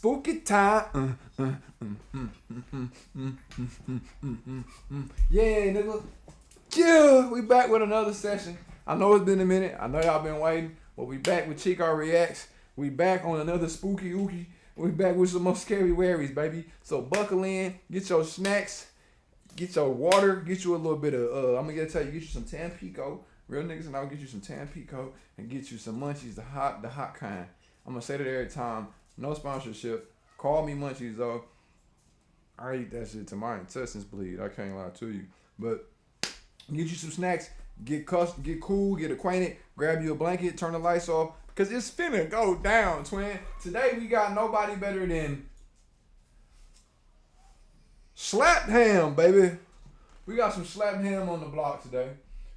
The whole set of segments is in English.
Spooky time. Yeah, nigga. Yeah, we back with another session. I know it's been a minute. I know y'all been waiting, but we back with ChicoReacts. We back on another spooky ookie. We back with some more scary Waries, baby. So buckle in, get your snacks, get your water, get you a little bit of, I'm gonna tell you, get you some Tampico. Real niggas and I'll get you some Tampico and get you some munchies, the hot kind. I'm gonna say that every time. No sponsorship. Call me munchies though. I eat that shit till my intestines bleed. I can't lie to you. But get you some snacks, get cool, get acquainted, grab you a blanket, turn the lights off, cause it's finna go down, twin. Today we got nobody better than Slap Ham, baby. We got some Slap Ham on the block today.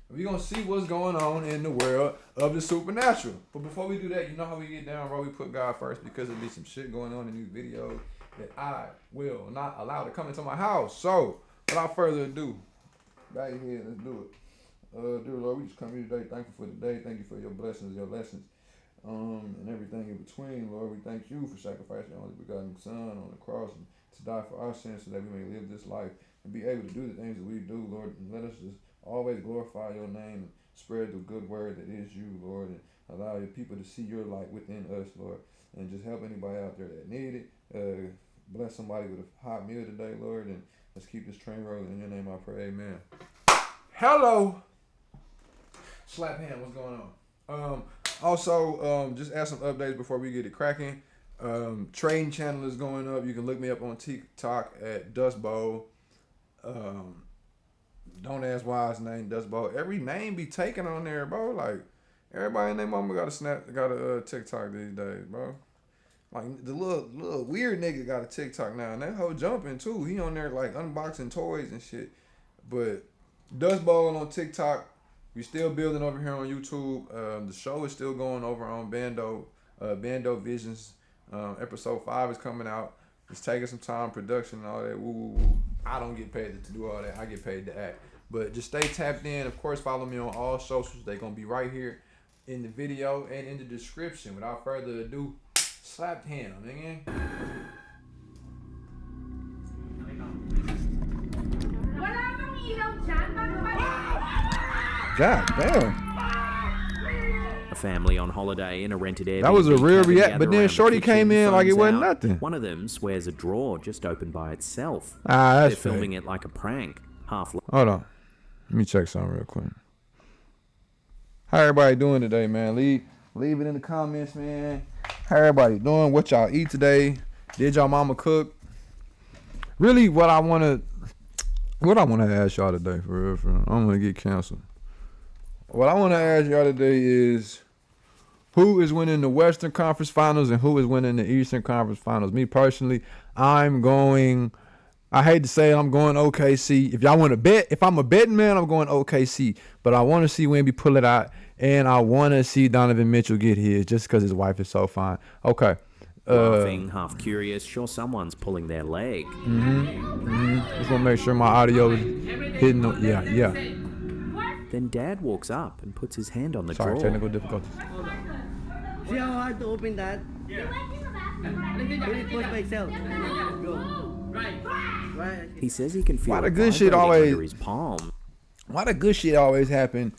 We're gonna see what's going on in the world of the supernatural. But before we do that, you know how we get down, bro? We put God first because there'll be some shit going on in these videos that I will not allow to come into my house. So, without further ado, back here, let's do it. Dear Lord, we just come here today, thankful for today. Thank you for your blessings, your lessons, and everything in between. Lord, we thank you for sacrificing your only begotten Son on the cross and to die for our sins so that we may live this life and be able to do the things that we do, Lord. And let us just always glorify your name and spread the good word that is you, Lord, and allow your people to see your light within us, Lord, and just help anybody out there that need it. Bless somebody with a hot meal today, Lord, and let's keep this train rolling. In your name I pray, amen. Hello. Slap Ham, what's going on? Also, just add some updates before we get it cracking. Trading channel is going up. You can look me up on TikTok at Dust Bowl. Don't ask why his name Dust Bowl. Every name be taken on there, bro. Like everybody in their mama got a TikTok these days, bro. Like the little weird nigga got a TikTok now, and that hoe jumping too. He on there like unboxing toys and shit. But Dust Bowl on TikTok. We still building over here on YouTube. The show is still going over on Bando Visions. Episode 5 is coming out. It's taking some time, production and all that. Woo. I don't get paid to do all that. I get paid to act. But just stay tapped in. Of course, follow me on all socials. They're going to be right here in the video and in the description. Without further ado, Slap Ham, nigga. God damn. A family on holiday in a rented Airbnb. That was a real react, but then Shorty came in like it wasn't nothing. One of them swears a drawer just opened by itself. That's They're filming it like a prank. Hold on. Let me check something real quick. How everybody doing today, man? Leave it in the comments, man. How everybody doing? What y'all eat today? Did y'all mama cook? Really, what I wanna ask y'all today, for real. I'm gonna get canceled. What I want to ask y'all today is, who is winning the Western Conference Finals and who is winning the Eastern Conference Finals? Me personally, I hate to say it, I'm going OKC. If y'all want to bet, if I'm a betting man, I'm going OKC. But I want to see Wemby pull it out, and I want to see Donovan Mitchell get his just because his wife is so fine. Okay. Laughing, half curious, sure someone's pulling their leg. Just want to make sure my audio is hitting. Yeah. Then Dad walks up and puts his hand on the drawer. Technical difficulties. See how hard to open that? Yeah. Really push myself. Right. He says he can feel Why the good shit always under his palm. Why the good shit always happen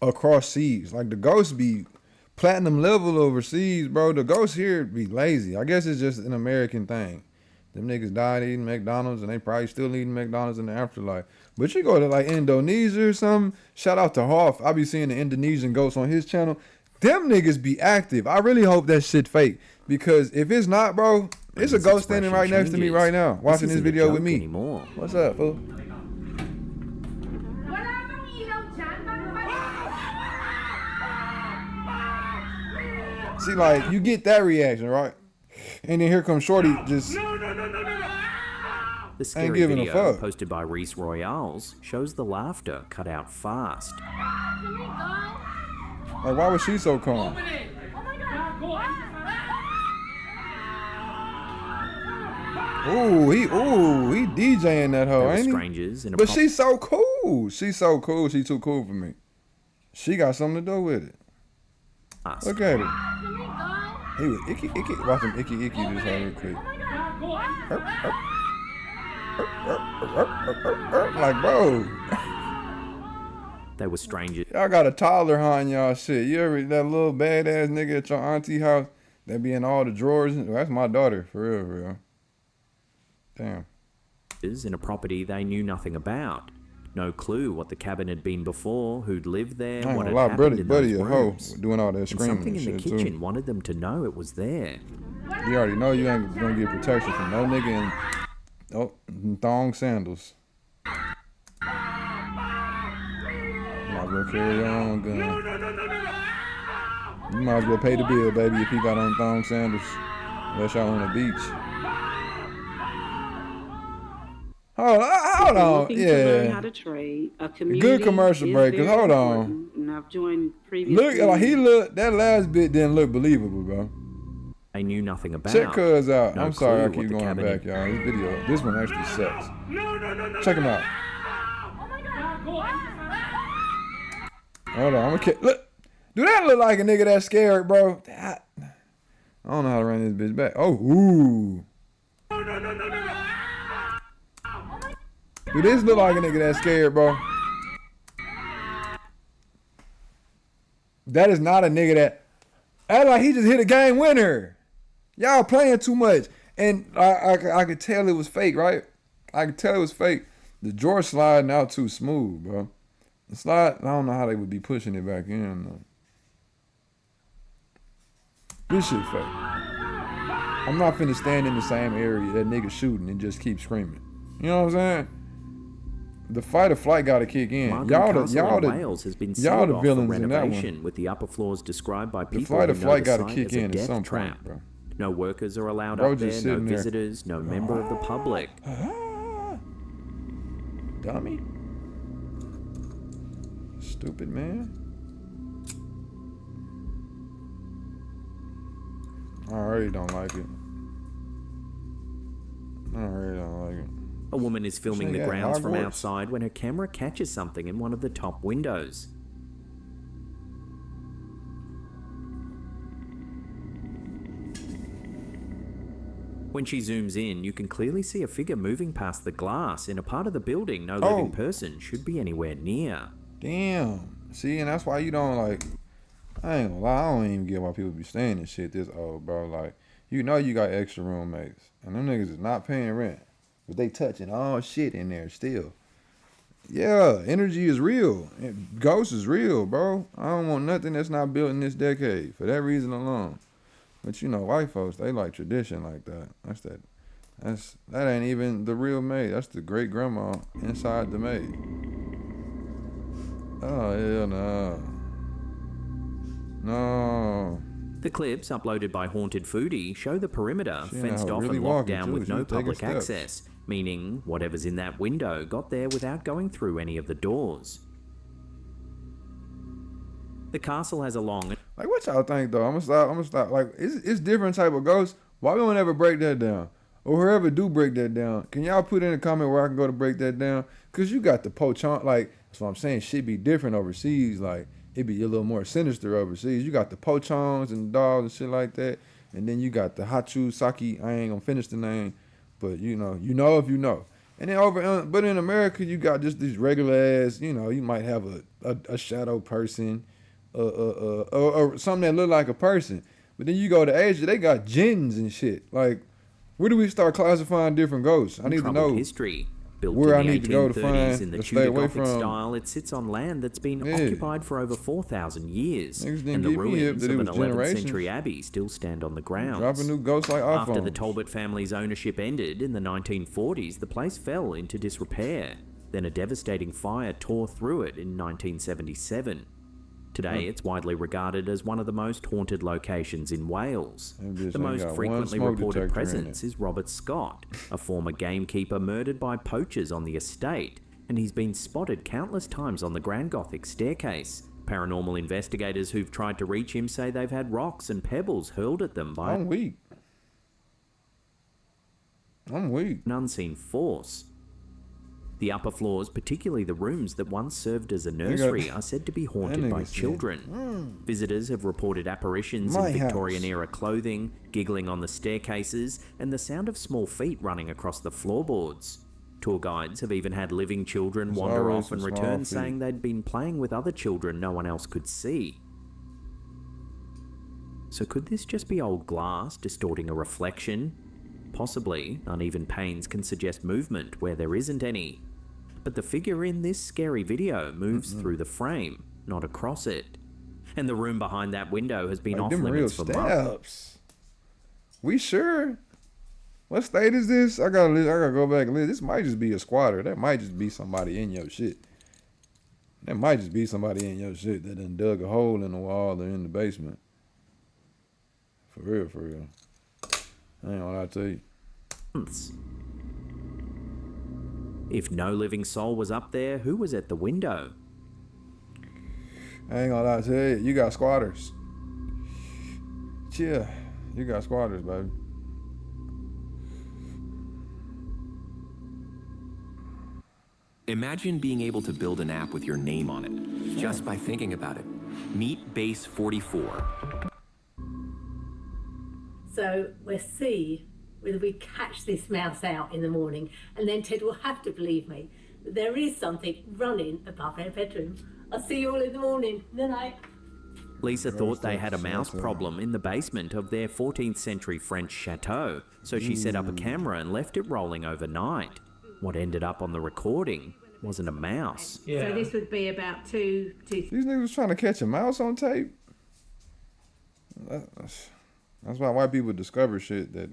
across seas? Like the ghosts be platinum level overseas, bro. The ghosts here be lazy. I guess it's just an American thing. Them niggas died eating McDonald's and they probably still eating McDonald's in the afterlife. But you go to like Indonesia or something, shout out to Hoff. I be seeing the Indonesian ghosts on his channel. Them niggas be active. I really hope that shit fake. Because if it's not, bro, it's a ghost standing right next to me right now, watching this video with me. Anymore. What's up, fool? See, like, you get that reaction, right? And then here comes Shorty just The scary video posted by Reese Royales shows the laughter cut out fast. Like, why was she so calm? He DJing that hoe, ain't he? But she's so cool. She's so cool. She's too cool for me. She got something to do with it. Look at her. He was icky. Watch him icky this whole real quick. Like, bro. They were strangers. Y'all got a toddler haunting y'all shit. You ever that little badass nigga at your auntie house that be in all the drawers? Well, that's my daughter, for real. Damn. In a property they knew nothing about. No clue what the cabin had been before, who'd lived there, what had happened in those rooms. Doing all that And screaming something and in the shit kitchen too. wanted them to know it was there. You already know you ain't gonna get protection from no nigga in thong sandals. Might as well carry your own gun. You might as well pay the bill, baby, if he got on thong sandals. Unless y'all on the beach. Hold on. To learn how to trade. A community good commercial break, cause hold on. And I've joined previous. Look, like that last bit didn't look believable, bro. They knew nothing about. Check cuz out. No I'm sorry I clue keep what the going back, y'all. This video, this one actually sucks. Check him out. Hold on, I'm gonna look. Do that look like a nigga that's scared, bro? I don't know how to run this bitch back. Oh, ooh. Do this look like a nigga that's scared, bro? That is not a nigga that like he just hit a game winner. Y'all playing too much. And I could tell it was fake, right? I could tell it was fake. The drawer sliding out too smooth, bro. The slide, I don't know how they would be pushing it back in, though. This shit fake. I'm not finna stand in the same area that nigga shooting and just keep screaming. You know what I'm saying? The fight or flight gotta kick in. Y'all the Wales has been sealed off for villains in that renovation, one. with the upper floors described by people The fight or who know flight the gotta site kick as a in at death some trap. point, bro. No workers are allowed Bro up there, just no sitting there. visitors, no member of the public. Dummy. Stupid man. I already don't like it. A woman is filming the Yeah, grounds from Hogwarts. outside when her camera catches something in one of the top windows. When she zooms in, you can clearly see a figure moving past the glass in a part of the building no living person should be anywhere near. Damn. See, and that's why you don't like. I ain't gonna lie. I don't even get why people be saying this shit this old, bro. Like, you know you got extra roommates, and them niggas is not paying rent, but they touching all shit in there still. Yeah, energy is real. Ghost is real, bro. I don't want nothing that's not built in this decade for that reason alone. But you know, white folks, they like tradition like that. That ain't even the real maid. That's the great grandma inside the maid. Oh hell no. No. The clips, uploaded by Haunted Foodie, show the perimeter fenced off really and locked walking, down too. with She no was taking public steps. access, meaning whatever's in that window got there without going through any of the doors. The castle has a long... Like, what y'all think, though? I'm gonna stop. Like, it's different type of ghosts. Why we don't ever break that down? Or whoever do break that down, can y'all put in a comment where I can go to break that down? Because you got the pochon, like, that's what I'm saying. Shit be different overseas. Like, it be a little more sinister overseas. You got the pochons and dogs and shit like that. And then you got the hachu saki. I ain't gonna finish the name. But, you know if you know. And then but in America, you got just these regular ass, you know, you might have a shadow person. Or something that look like a person. But then you go to Asia, they got jinns and shit. Like, where do we start classifying different ghosts? I need to know history. Built where in I the need to go to 1830s find in the to stay Tudor away Gothic from. style, it sits on land that's been occupied for over 4,000 years, Niggas didn't and the give me hip ruins that of it an was 11th generations. century abbey still stand on the grounds. Dropping new ghosts like iPhones. After the Talbot family's ownership ended in the 1940s, the place fell into disrepair. Then a devastating fire tore through it in 1977. Today, it's widely regarded as one of the most haunted locations in Wales. The most frequently reported presence is Robert Scott, a former gamekeeper murdered by poachers on the estate, and he's been spotted countless times on the Grand Gothic staircase. Paranormal investigators who've tried to reach him say they've had rocks and pebbles hurled at them by I'm weak. an unseen force. The upper floors, particularly the rooms that once served as a nursery, are said to be haunted by children. Visitors have reported apparitions in Victorian-era clothing, giggling on the staircases, and the sound of small feet running across the floorboards. Tour guides have even had living children wander off and return saying they'd been playing with other children no one else could see. So could this just be old glass distorting a reflection? Possibly. Uneven panes can suggest movement where there isn't any. But the figure in this scary video moves through the frame, not across it. And the room behind that window has been off limits for months. We sure? What state is this? I gotta go back and listen. This might just be a squatter. That might just be somebody in your shit. That might just be somebody in your shit that done dug a hole in the wall or in the basement. For real, for real. I ain't gonna lie to you. If no living soul was up there, who was at the window? I ain't gonna lie to you. You got squatters. Yeah, you got squatters, baby. Imagine being able to build an app with your name on it, just by thinking about it. Meet Base 44. So we'll see whether we catch this mouse out in the morning, and then Ted will have to believe me that there is something running above our bedroom. I'll see you all in the morning. Good night. Lisa thought they had a mouse problem in the basement of their 14th century French chateau, so she set up a camera and left it rolling overnight. What ended up on the recording wasn't a mouse. So this would be about two. These niggas was trying to catch a mouse on tape. That's why white people discover shit that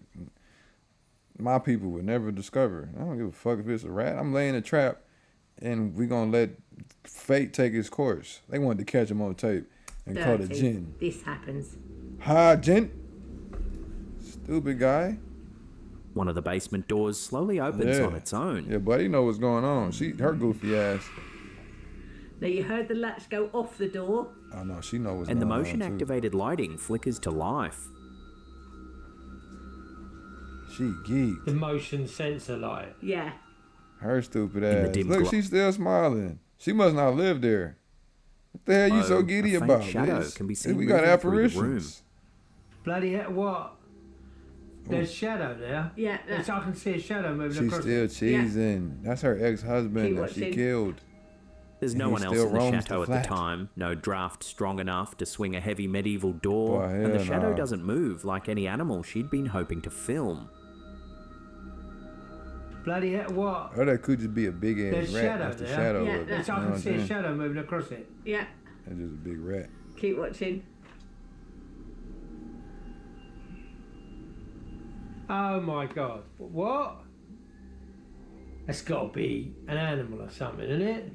my people would never discover. I don't give a fuck if it's a rat. I'm laying a trap, and we gonna let fate take its course. They wanted to catch him on tape and call it gin. This happens. Hi, gin. Stupid guy. One of the basement doors slowly opens on its own. Yeah, buddy, know what's going on. Her goofy ass. Now you heard the latch go off the door. Oh no, she knows what's and the going on. motion activated lighting flickers to life. She geeked. The motion sensor light. Yeah. Her stupid ass. Look, glow. she's still smiling. She must not live there. What the hell you so giddy a faint about? shadow Bitch? can be seen We got moving through the room. apparitions. Bloody hell, what? There's shadow there. Yeah. Yes, I can see a shadow moving She's across. still cheesing. That's her ex-husband that she killed. There's no one else in the chateau at the time, no draft strong enough to swing a heavy medieval door, and the shadow doesn't move like any animal she'd been hoping to film. Bloody hell, what? Or that could just be a big ass There's rat. shadow That's the there. shadow Yeah, of it. Yes, I can see a shadow moving across it. Yeah. That's just a big rat. Keep watching. Oh my god. What? That's got to be an animal or something, isn't it?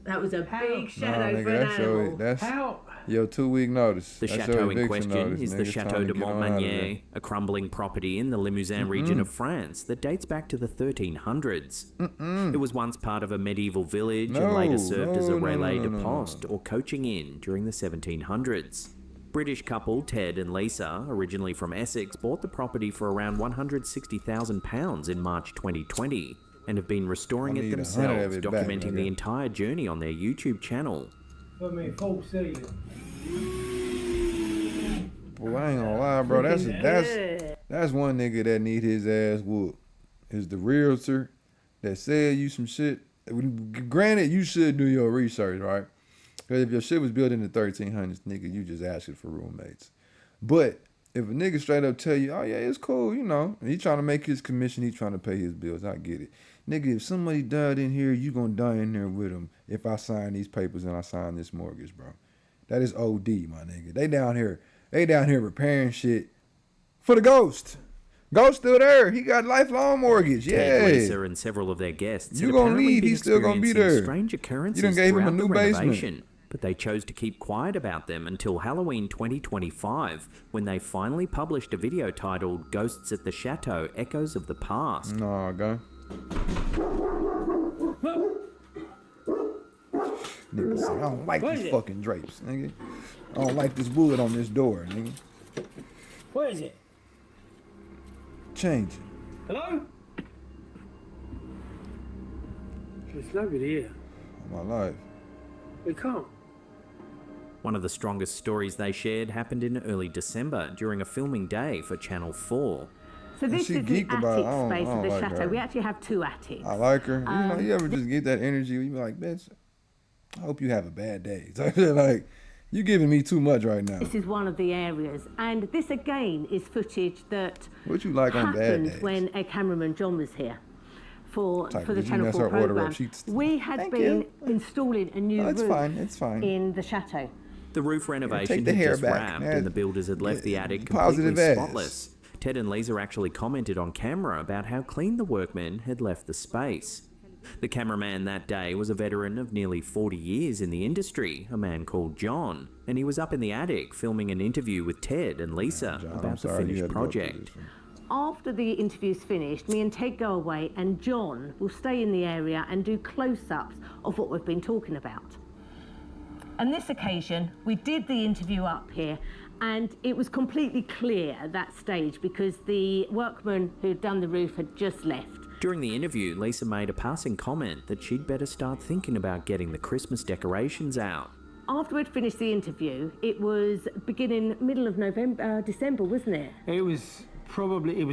That was a big Nah, shadow nigga, for an animal. that's How? your 2-week notice. The That's chateau your in eviction question notice, is the nigga. Chateau Time de to get on out of there. Montmagny, a crumbling property in the Limousin region of France that dates back to the 1300s. It was once part of a medieval village and later served as a relais de poste or coaching inn during the 1700s. British couple Ted and Lisa, originally from Essex, bought the property for around £160,000 in March 2020 and have been restoring it themselves, documenting the entire journey on their YouTube channel. Put me full seat. Boy, I ain't gonna lie, bro. That's one nigga that need his ass whooped. Is the realtor that said you some shit. Granted, you should do your research, right? Because if your shit was built in the 1300s, nigga, you just asking for roommates. But if a nigga straight up tell you, oh yeah, it's cool, you know, and he trying to make his commission, he trying to pay his bills, I get it. Nigga, if somebody died in here, you gonna die in there with him if I sign these papers and I sign this mortgage, bro. That is OD, my nigga. They down here repairing shit for the ghost. Ghost still there. He got lifelong mortgage. Yeah. Ted, Lisa, and several of their guests You had gonna apparently leave, been he's still gonna be experiencing there. strange occurrences You done gave him a throughout new the basement. renovation, but they chose to keep quiet about them until Halloween 2025, when they finally published a video titled "Ghosts at the Chateau: Echoes of the Past." Nah, guy. Nigga said, I don't like these fucking drapes, nigga. I don't like this wood on this door, nigga. Where is it? Change it. Hello? There's nobody here. My life. We can't. One of the strongest stories they shared happened in early December during a filming day for Channel 4. So this she is the geeked about it. attic space I of don't the like chateau. her. We actually have 2 attics. I like her. You know, you ever just get that energy where you be like, bitch, I hope you have a bad day. Like, you giving me too much right now. This is one of the areas, and this again is footage that What you like on bad happened days? when a cameraman John was here for Type, the did you Channel mess 4 her order up? programme. She's- We had Thank been you. installing a new It's roof fine. It's fine. in the chateau. The roof renovation take the had hair just back. wrapped Yeah, and the builders had left the attic positive completely ass. spotless. Ted and Lisa actually commented on camera about how clean the workmen had left the space. The cameraman that day was a veteran of nearly 40 years in the industry, a man called John, and he was up in the attic filming an interview with Ted and Lisa John, I'm about the sorry you finished had to go through project. this one. After the interview's finished, me and Ted go away and John will stay in the area and do close-ups of what we've been talking about. On this occasion, we did the interview up here and it was completely clear at that stage because the workman who'd done the roof had just left. Middle the interview, Lisa made a passing comment that she'd better start thinking about getting the Christmas decorations out. After we'd finished the interview, it was beginning middle of December, wasn't it? It was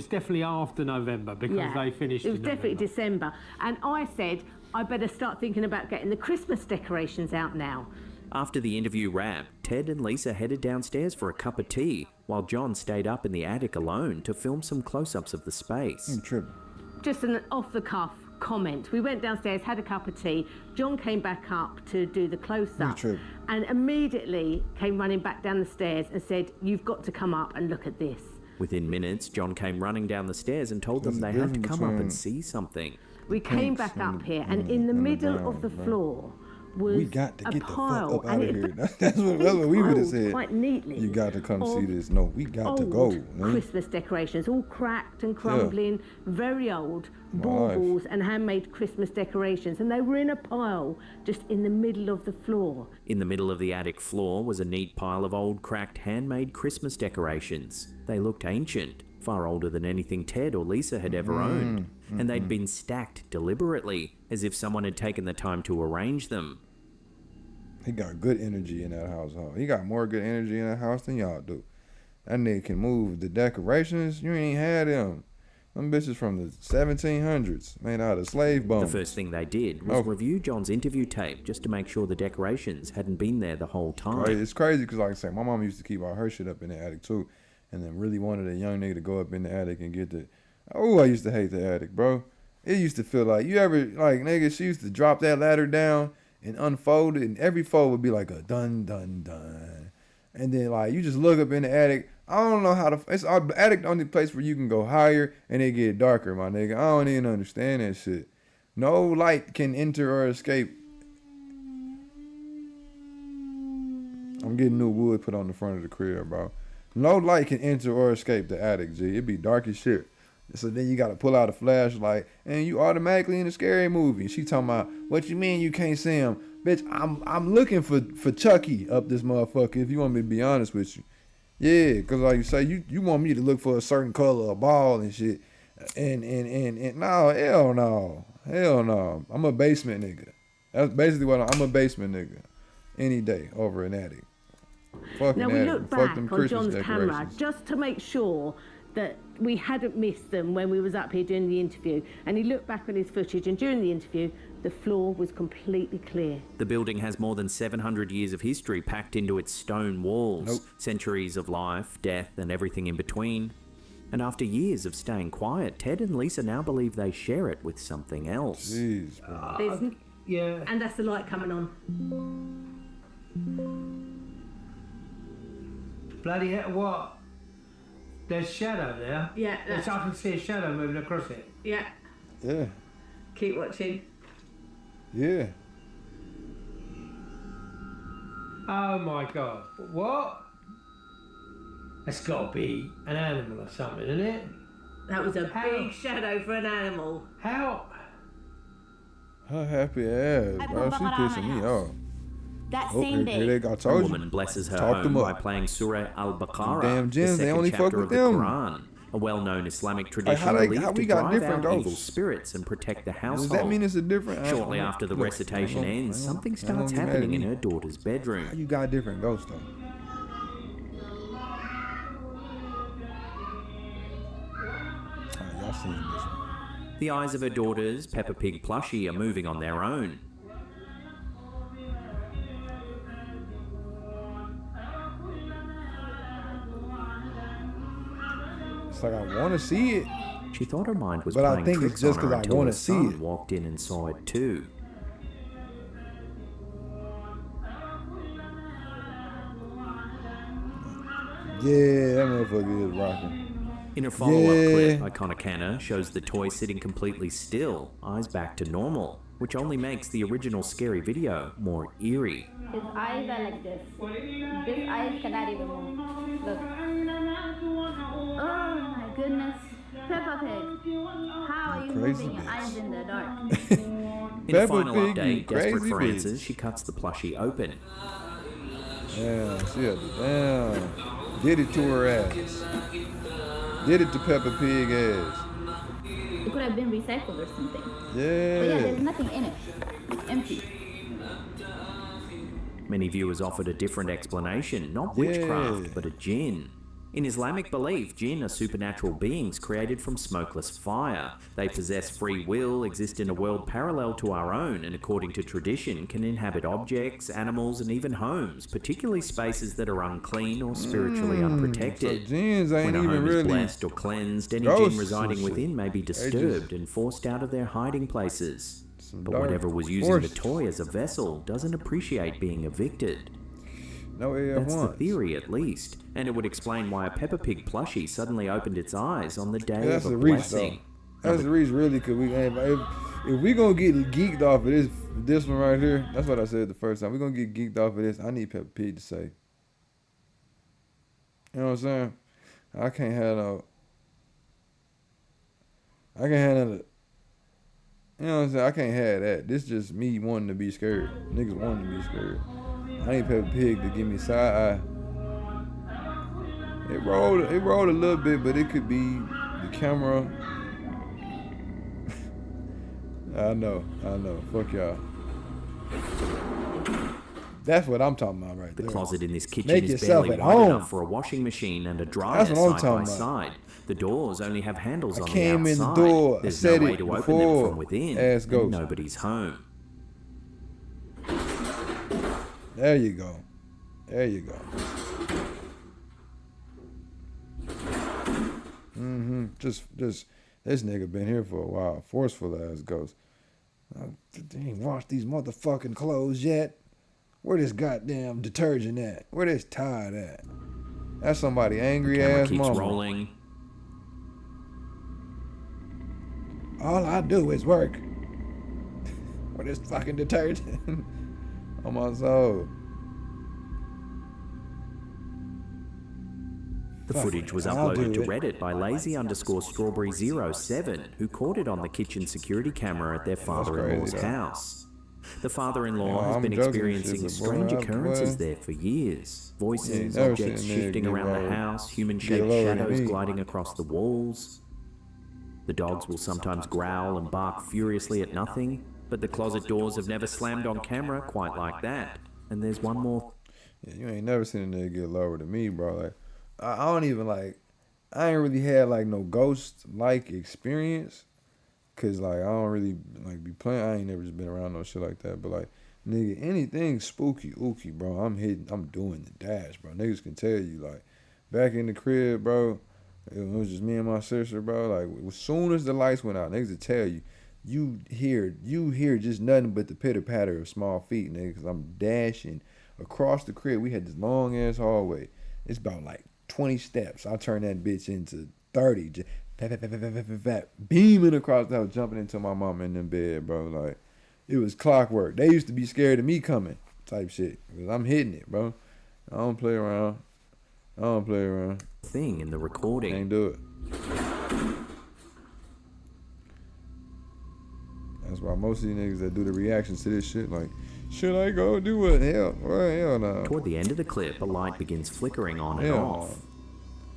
definitely after November because they finished It was in definitely November. December. And I said, I better start thinking about getting the Christmas decorations out now. After the interview wrapped, Ted and Lisa headed downstairs for a cup of tea, while John stayed up in the attic alone to film some close-ups of the space. I'm tripping. Just an off-the-cuff comment. We went downstairs, had a cup of tea. John came back up to do the close-up True. and immediately came running back down the stairs and said, you've got to come up and look at this. Within minutes, John came running down the stairs and told them There's they a had to difference come up between and see something. We came back up here and in the middle of the floor was We got to a get the fuck pile, up out and of it here. had been That's what we would have piled said. quite neatly. You got to come see of this. No, we got to old go. Man. Christmas decorations, all cracked and crumbling, very old baubles and handmade Christmas decorations, and they were in a pile just in the middle of the floor. In the middle of the attic floor was a neat pile of old, cracked, handmade Christmas decorations. They looked ancient, far older than anything Ted or Lisa had ever owned, and they'd been stacked deliberately, as if someone had taken the time to arrange them. He got good energy in that household. He got more good energy in that house than y'all do. That nigga can move the decorations. You ain't had them. Them bitches from the 1700s, made out of slave bones. The first thing they did was review John's interview tape just to make sure the decorations hadn't been there the whole time. It's crazy because, like I said, my mom used to keep all her shit up in the attic too, and then really wanted a young nigga to go up in the attic and get the. Oh, I used to hate the attic, bro. It used to feel like you ever like nigga. She used to drop that ladder down and unfold it, and every fold would be like a dun dun dun, and then like you just look up in the attic. I don't know how to. It's the attic the only place where you can go higher and it get darker, my nigga. I don't even understand that shit. No light can enter or escape. I'm getting new wood put on the front of the crib, bro. No light can enter or escape the attic, G. It be dark as shit. So then you gotta pull out a flashlight and you automatically in a scary movie. She talking about, what you mean you can't see him? Bitch, I'm looking for Chucky up this motherfucker, if you want me to be honest with you. Yeah, cause like you say, you want me to look for a certain color of ball and shit. And no, hell no. Hell no. I'm a basement nigga. That's basically what I'm a basement nigga. Any day over an attic. Fucking Now we attic. look Fuck back them on Christmas John's camera decorations. just to make sure that we hadn't missed them when we was up here doing the interview. And he looked back on his footage, and during the interview, the floor was completely clear. The building has more than 700 years of history packed into its stone walls, centuries of life, death, and everything in between. And after years of staying quiet, Ted and Lisa now believe they share it with something else. Jeez, bro. There's Yeah. and that's the light coming on. Bloody hell, what? There's shadow there. Yeah, Yes, I can see a shadow moving across it. Yeah, Yeah. keep watching. Yeah. Oh my god. What? That's got to be an animal or something, isn't it? That was a How? big shadow for an animal. How? Her happy ass, bro. She pissing me off. That Oh, same here day, they, I A told woman you. blesses her Talk them home by up. playing Surah Al-Baqarah, Damn the jinns, they second only chapter fuck with of the them. Quran. a well-known Islamic Like, tradition how believed we to got drive different out evil ghosts? spirits and protect the household. Does that mean it's a different? Shortly after the recitation ends, something starts happening in her daughter's How bedroom. you got different ghosts though? Oh, y'all seen this one? The eyes of her daughter's Peppa Pig plushie are moving on their own. It's like I want to see it. She thought her mind was But I playing think tricks it's just on her 'cause I until wanna her see son it. walked in and saw it too. Yeah, that motherfucker is rocking. In a follow-up clip, Yeah. Iconicana shows the toy sitting completely still, eyes back to normal, which only makes the original scary video more eerie. His eyes are like this. This eyes cannot even move. Look. Oh my goodness. Peppa Pig. How are you Crazy moving your bitch. eyes in the dark? In a Peppa final Pig, you update, desperate crazy for bitch. answers, she cuts the plushie open. Damn, she had to, damn. Did it to her ass. Did it to Peppa Pig ass. It could have been recycled or something. But yeah, Yeah. there's nothing in it. Empty. Many viewers offered a different explanation, not Yeah. witchcraft, but a jinn. In Islamic belief, jinn are supernatural beings created from smokeless fire. They possess free will, exist in a world parallel to our own, and according to tradition, can inhabit objects, animals, and even homes, particularly spaces that are unclean or spiritually unprotected. So jinns ain't When a even home really is blessed or cleansed, any ghosts jinn and residing shit. within may be They disturbed just and forced out of their hiding places. But dark whatever was using the forces. toy as a vessel doesn't appreciate being evicted. No That's the AF1. theory, at least, and it would explain why a Peppa Pig plushie suddenly opened its eyes on the day That's of a the reach blessing. though. That's the reach really, cause we if we gonna get geeked off of this one right here, that's what I said the first time. We gonna get geeked off of this. I need Peppa Pig to say. You know what I'm saying? I can't have no. I can't have none of. You know what I'm saying? I can't have that. This just me wanting to be scared. Niggas wanting to be scared. I need Peppa Pig to give me side eye. It rolled a little bit, but it could be the camera. I know. Fuck y'all. That's what I'm talking about right The there. closet in this kitchen Make is yourself barely at wide home. enough for a washing machine and a dryer That's what I'm side by talking about. side. The doors only have handles I on came the in the outside. door. I There's said no way it to open them before. from within, Ass and ghost. nobody's home. There you go. There you go. Just this nigga been here for a while. Forceful ass ghost. They ain't washed these motherfucking clothes yet. Where this goddamn detergent at? Where this Tide at? That's somebody angry Camera ass keeps mama. rolling. All I do is work. Where this fucking detergent? On my soul. The footage was I'll uploaded do to it. Reddit by lazy_strawberry07, who caught it on the kitchen security camera at their father-in-law's crazy, though. house. The father-in-law Yeah, has I'm been joking, experiencing shit's a strange boy, occurrences boy. there for years. Voices, never objects seen a nigga shifting get around the low- house, human-shaped get lower than shadows me. gliding across the walls. The dogs will sometimes growl and bark furiously at nothing, but the closet doors have never slammed on camera quite like that. And there's one more. Yeah, you ain't never seen a nigga get lower than me, bro. Like, I don't even like. I ain't really had like no ghost like experience, cause like I don't really like be playing. I ain't never just been around no shit like that. But like, nigga, anything spooky, ookie, bro. I'm doing the dash, bro. Niggas can tell you like, back in the crib, bro. It was just me and my sister, bro. Like, as soon as the lights went out, niggas would tell you. You hear just nothing but the pitter patter of small feet, nigga. Cause I'm dashing across the crib. We had this long ass hallway. It's about like 20 steps. I turned that bitch into 30. Just beaming across the house, jumping into my mama in them bed, bro. Like, it was clockwork. They used to be scared of me coming, type shit. Cause I'm hitting it, bro. I don't play around. Thing in the recording. Can't do it. That's why most of these niggas that do the reactions to this shit, like, should I go do it? Hell no. Toward the end of the clip, a light begins flickering on and Hell off.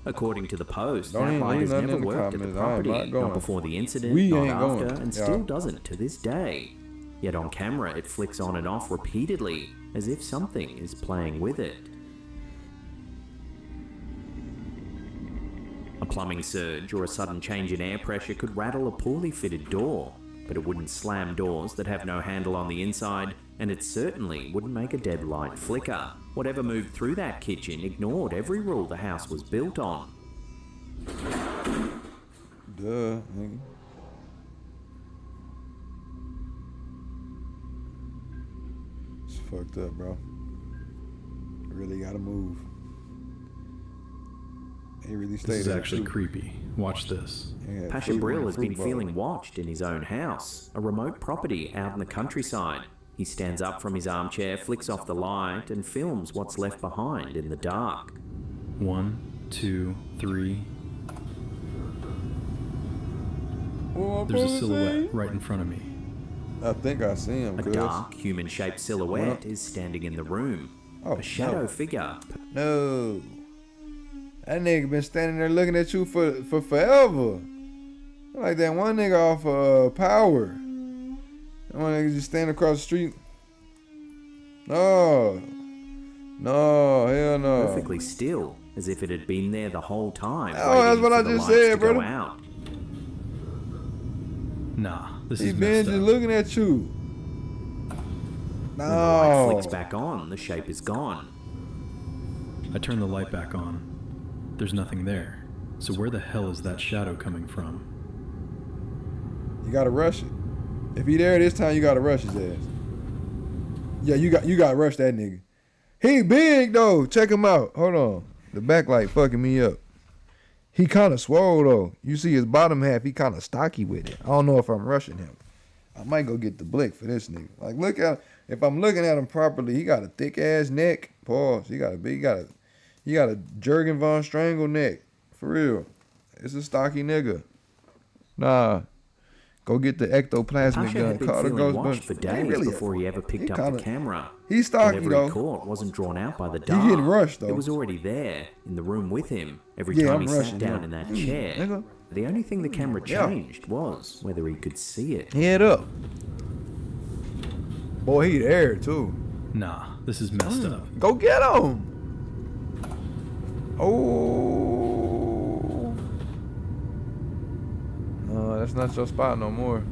According to the Post, Don't that even light leave has nothing never in the worked at the comments. I am property, not going. not before the incident, We not ain't after, going. and Yeah. still doesn't to this day. Yet on camera, it flicks on and off repeatedly, as if something is playing with it. A plumbing surge or a sudden change in air pressure could rattle a poorly fitted door, but it wouldn't slam doors that have no handle on the inside, and it certainly wouldn't make a dead light flicker. Whatever moved through that kitchen ignored every rule the house was built on. Duh, nigga. It's fucked up, bro. Really gotta move. He really stayed This is there, actually too. creepy. Watch this. Yeah, Passion fruit Brill has been bowl. feeling watched in his own house, a remote property out in the countryside. He stands up from his armchair, flicks off the light, and films what's left behind in the dark. 1, 2, 3. There's a silhouette right in front of me. I think I see him. A cuz. dark, human-shaped silhouette is standing in the room. Oh, A shadow no. figure. No. That nigga been standing there looking at you for forever. Like that one nigga off Power. That one nigga just standing across the street. No. No, hell no. Perfectly still, as if it had been there the whole time. Oh, that's waiting what for I the just lights said, to go brother. out. Nah, this He is been messed just up. looking at you. When the light No. flicks back on, the shape is gone. I turn the light back on. There's nothing there. So where the hell is that shadow coming from? You gotta rush it. If he there this time, you gotta rush his ass. Yeah, you gotta rush that nigga. He big though. Check him out. Hold on. The backlight fucking me up. He kind of swole though. You see his bottom half. He kind of stocky with it. I don't know if I'm rushing him. I might go get the blick for this nigga. Like look at if I'm looking at him properly. He got a thick ass neck. Pause. He got a Jurgen von Strangle neck. For real. It's a stocky nigga. Nah. Go get the ectoplasmic Pasha gun. had been Call the feeling Ghostbusters. watched for days before he ever picked up kinda- the camera. He's stocky Whatever though. he caught wasn't drawn out by the He dark. getting rushed, though. It was already there, in the room with him, every Yeah, time I'm he sat rushing down him. in that chair. Nigga. The only thing the camera Yeah. changed was whether he could see it. Head up. Boy, he there too. Nah, this is messed up. Go get him. Oh. No, that's not your spot no more.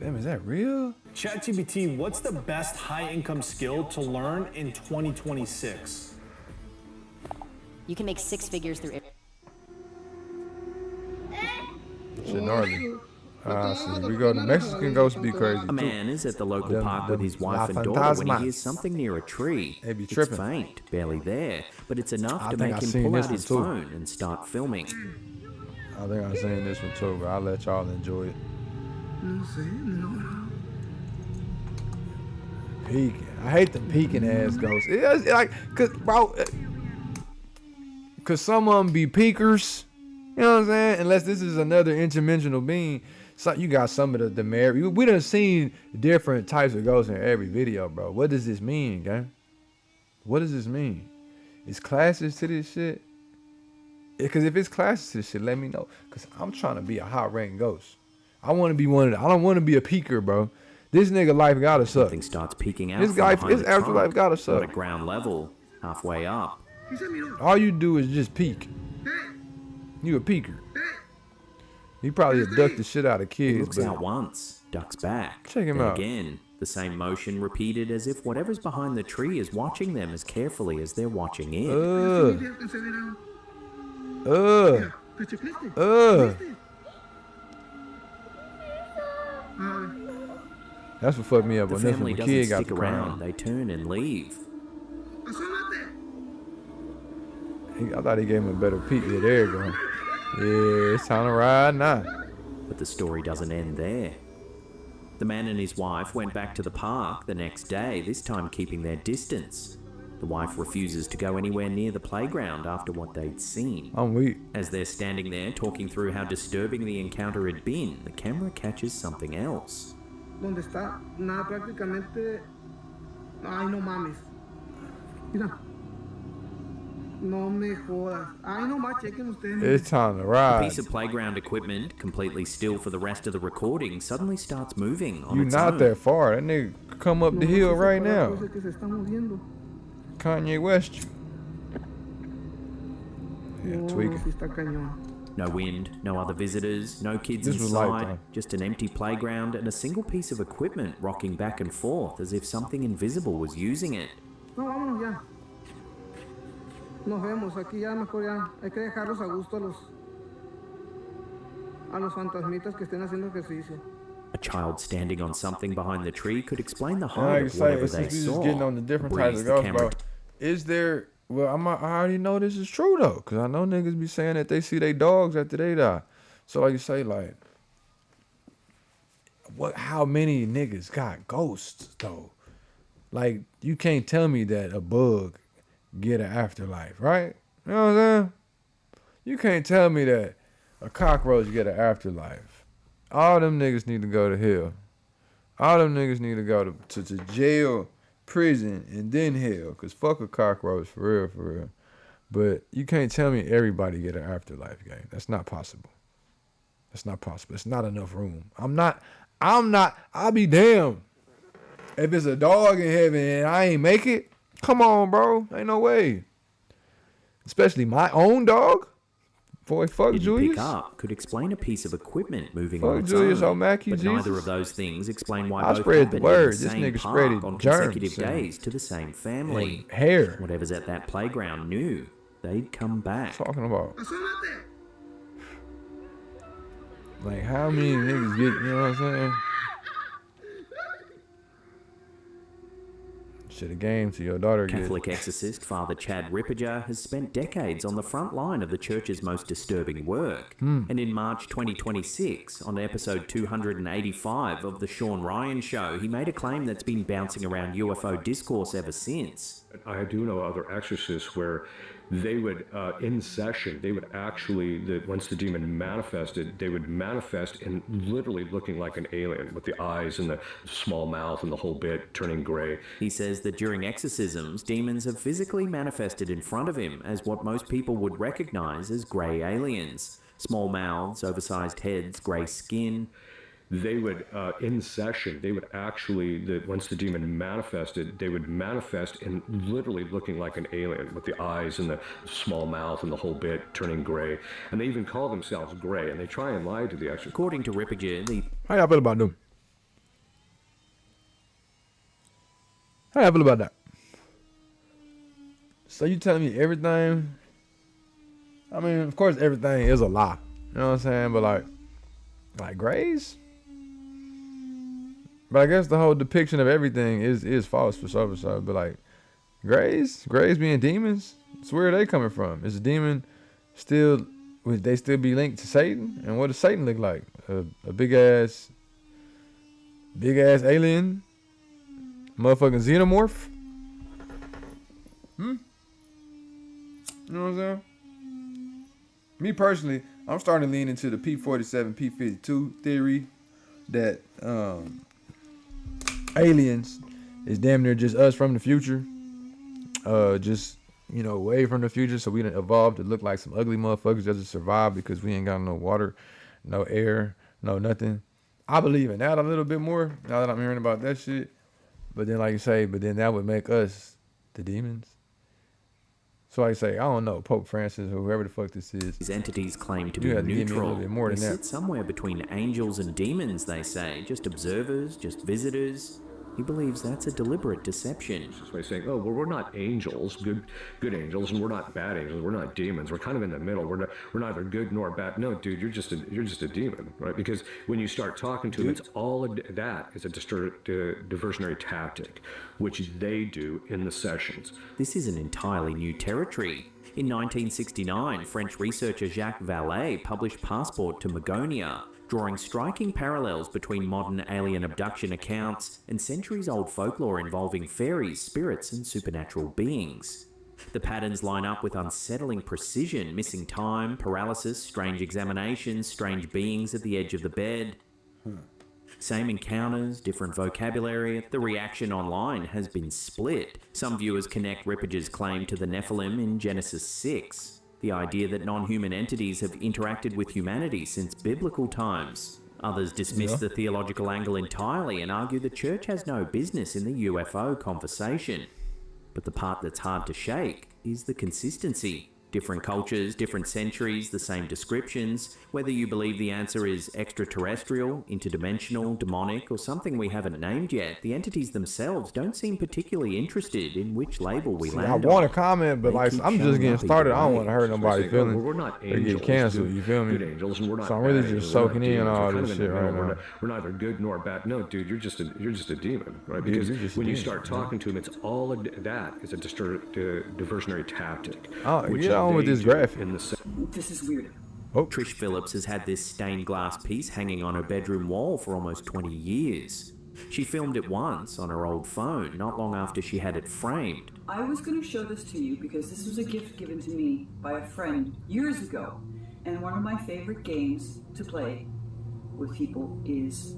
Fam, is that real? ChatGPT, what's the best high-income skill to learn in 2026? You can make 6 figures through it. Shit gnarly. See, we go to Mexican ghosts be crazy A too. man is at the local Them- park them with his wife La and daughter when he Fantasmas. hears something near a tree. They be It's tripping. faint, barely there, but it's enough I to think make I him seen pull this out one his too. phone and start filming. I think I've seen this one too, but I'll let y'all enjoy it. Peeking. I hate the peeking ass ghosts. It's like, cause some of them be peekers. You know what I'm saying? Unless this is another interdimensional being. So you got some of the married. We done seen different types of ghosts in every video, bro. What does this mean, gang? What does this mean? Is classes to this shit? Because if it's classes to this shit, let me know. Because I'm trying to be a hot rank ghost. I want to be one of the, I don't want to be a peeker, bro. This nigga life gotta suck. Something starts peeking out This from guy, behind his the actual trunk, life gotta not suck. at ground level, halfway up. All you do is just peek. You a peeker. He probably abduct the shit out of He kids. looks But out once, ducks back. Check him then out. again, the same motion repeated as if whatever's behind the tree is watching them as carefully as they're watching it. That's what fucked me up The on this one. family The doesn't kid got stick the around. crown. They turn and leave. I thought he gave him a better peek. Yeah, there you go. Yeah, it's time to ride now. But the story doesn't end there. The man and his wife went back to the park the next day, this time keeping their distance. The wife refuses to go anywhere near the playground after what they'd seen. I'm weak. As they're standing there talking through how disturbing the encounter had been, the camera catches something else. Donde está nada prácticamente. Ay, no mames. Mira. No me jodas. Ay, no más, chequen ustedes. It's time to A ride. piece of playground equipment, completely still for the rest of the recording, suddenly starts moving on You its not own. that far. That nigga come up the hill right now. Que se está moviendo. Kanye West. Yeah, tweaking. Sí está cañón. No wind, no other visitors, no kids This was inside, Lifetime. just an empty playground and a single piece of equipment rocking back and forth as if something invisible was using it. No, vámonos ya. Nos vemos aquí ya, mejor ya. Hay que dejarlos a gusto a los fantasmitas que estén haciendo ejercicio. A child standing on something behind the tree could explain the Like height you of say, whatever it's they just, we saw. just getting on the different types Breeze of the ghosts, camera. bro. Is there? Well, I already know this is true though, cause I know niggas be saying that they see their dogs after they die. So like you say, like, what? How many niggas got ghosts though? Like, you can't tell me that a bug get an afterlife, right? You know what I'm saying? You can't tell me that a cockroach get an afterlife. All them niggas need to go to hell. All them niggas need to go to jail, prison, and then hell. Cause fuck a cockroach, for real. But you can't tell me everybody get an afterlife, gang. That's not possible. That's not possible. It's not enough room. I'll be damned if it's a dog in heaven and I ain't make it. Come on, bro. Ain't no way. Especially my own dog. Boy, fuck Didn't Julius. pick up could explain a piece of equipment moving Fuck on its Julius own. O'Mackey, But Jesus. neither of those things explain why I both spread the happened word. in the This same nigga park spreaded on germs consecutive and- days to the same family. and hair. Whatever's at that playground knew they'd come back. Talking about. Like, how many niggas get, you know what I'm saying? Shit, a game to your daughter get. Catholic exorcist Father Chad Ripperger has spent decades on the front line of the church's most disturbing work. And in March 2026, on episode 285 of The Sean Ryan Show, he made a claim that's been bouncing around UFO discourse ever since. I do know other exorcists where they would, in session, they would actually, once the demon manifested, they would manifest in literally looking like an alien with the eyes and the small mouth and the whole bit turning gray. He says that during exorcisms, demons have physically manifested in front of him as what most people would recognize as grey aliens. Small mouths, oversized heads, grey skin. They would, in session, they would actually, once the demon manifested, they would manifest in literally looking like an alien with the eyes and the small mouth and the whole bit turning gray. And they even call themselves gray, and they try and lie to the exorcist. According to Ripperger, How y'all feel about them? How y'all feel about that? So you telling me everything? I mean, of course, everything is a lie. You know what I'm saying? But like grays? But I guess the whole depiction of everything is false for sure. But like grays being demons, it's where are they coming from? Is a demon still? Would they still be linked to Satan? And what does Satan look like? A big ass alien, motherfucking xenomorph? You know what I'm saying? Me personally, I'm starting to lean into the P47, P52 theory that aliens is damn near just us from the future. Just, you know, way from the future. So we done evolved to look like some ugly motherfuckers just to survive because we ain't got no water, no air, no nothing. I believe in that a little bit more now that I'm hearing about that shit. But then, like you say, that would make us the demons. So I say, I don't know, Pope Francis or whoever the fuck this is. these entities claim to be You have to give me a neutral. little bit more They than that. sit somewhere between angels and demons, they say. Just observers, just visitors. He believes that's a deliberate deception. By saying, oh, well, we're not angels, good angels, and we're not bad angels. We're not demons. We're kind of in the middle. We're neither good nor bad. No, dude, you're just a demon, right? Because when you start talking to them, it's all that is a diversionary tactic, which they do in the sessions. This is an entirely new territory. In 1969, French researcher Jacques Vallée published Passport to Magonia, drawing striking parallels between modern alien abduction accounts and centuries-old folklore involving fairies, spirits, and supernatural beings. The patterns line up with unsettling precision, missing time, paralysis, strange examinations, strange beings at the edge of the bed. Same encounters, different vocabulary. The reaction online has been split. Some viewers connect Rippage's claim to the Nephilim in Genesis 6, the idea that non-human entities have interacted with humanity since biblical times. Others dismiss the theological angle entirely and argue the church has no business in the UFO conversation. But the part that's hard to shake is the consistency. Different cultures, different centuries, the same descriptions. Whether you believe the answer is extraterrestrial, interdimensional, demonic, or something we haven't named yet, the entities themselves don't seem particularly interested in which label we land on. I want to comment, but like I'm just getting started. I don't want to hurt nobody's feelings. We're not They angels, get canceled. You feel me? Good angels, and we're not So I'm really bad just angels. We're soaking not in demons. all We're kind this of in shit the middle. right now. We're neither good nor bad. No, dude, you're just a demon, right? Dude, Because you're just a when you demon, start talking to him, it's all that is a diversionary tactic. Oh, which get on with they this do graphic. in the This is weird. Trish Phillips has had this stained glass piece hanging on her bedroom wall for almost 20 years. She filmed it once on her old phone, not long after she had it framed. I was going to show this to you because this was a gift given to me by a friend years ago. And one of my favorite games to play with people is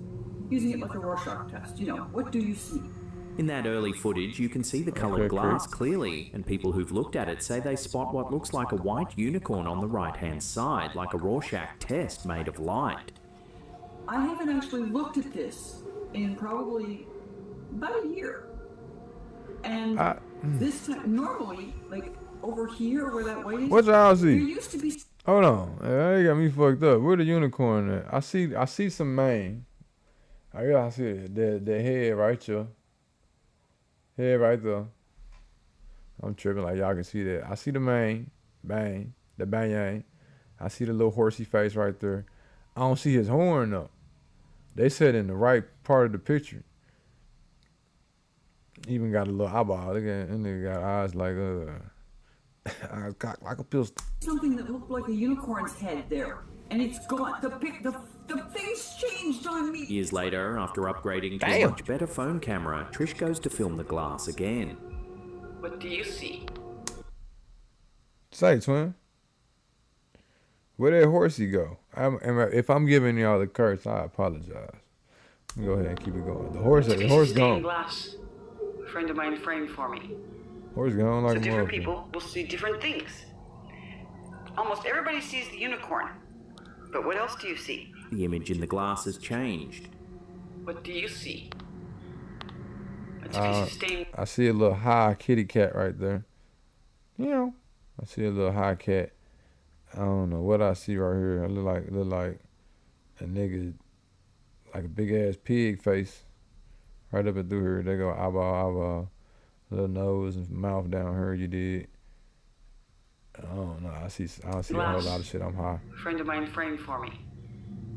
using it like a Rorschach test. You know, what do you see? In that early footage, you can see the coloured glass clearly, and people who've looked at it say they spot what looks like a white unicorn on the right-hand side, like a Rorschach test made of light. I haven't actually looked at this in probably about a year. And this time, normally, like over here where that white is, What y'all see? there used to be... Hold on, they got me fucked up. Where the unicorn at? I see some mane. I see it. The head right here. Head right there. I'm tripping like y'all can see that. I see the mane, bang, the bang. I see the little horsey face right there. I don't see his horn though. They said in the right part of the picture. Even got a little eyeball. Look at that nigga got eyes like eyes cocked like a pistol. Something that looked like a unicorn's head there, and it's gone. The thing's changed on me. Years later, after upgrading to a much better phone camera, Trish goes to film the glass again. What do you see? Say, twin. Where did horsey go? If I'm giving y'all the curse, I apologize. Go ahead and keep it going. The horse gone. Glass. A friend of mine framed for me. Horse gone like So a different motherfucker. people will see different things. Almost everybody sees the unicorn. But what else do you see? The image in the glass has changed. What do you see? It's a piece of stained... I see a little high kitty cat right there. You know, I see a little high cat. I don't know what I see right here. I look like a nigga, like a big ass pig face. Right up and through here. They go eyeball, little nose and mouth down here. You did. I don't know. I don't see a whole lot of shit. I'm high. A friend of mine framed for me.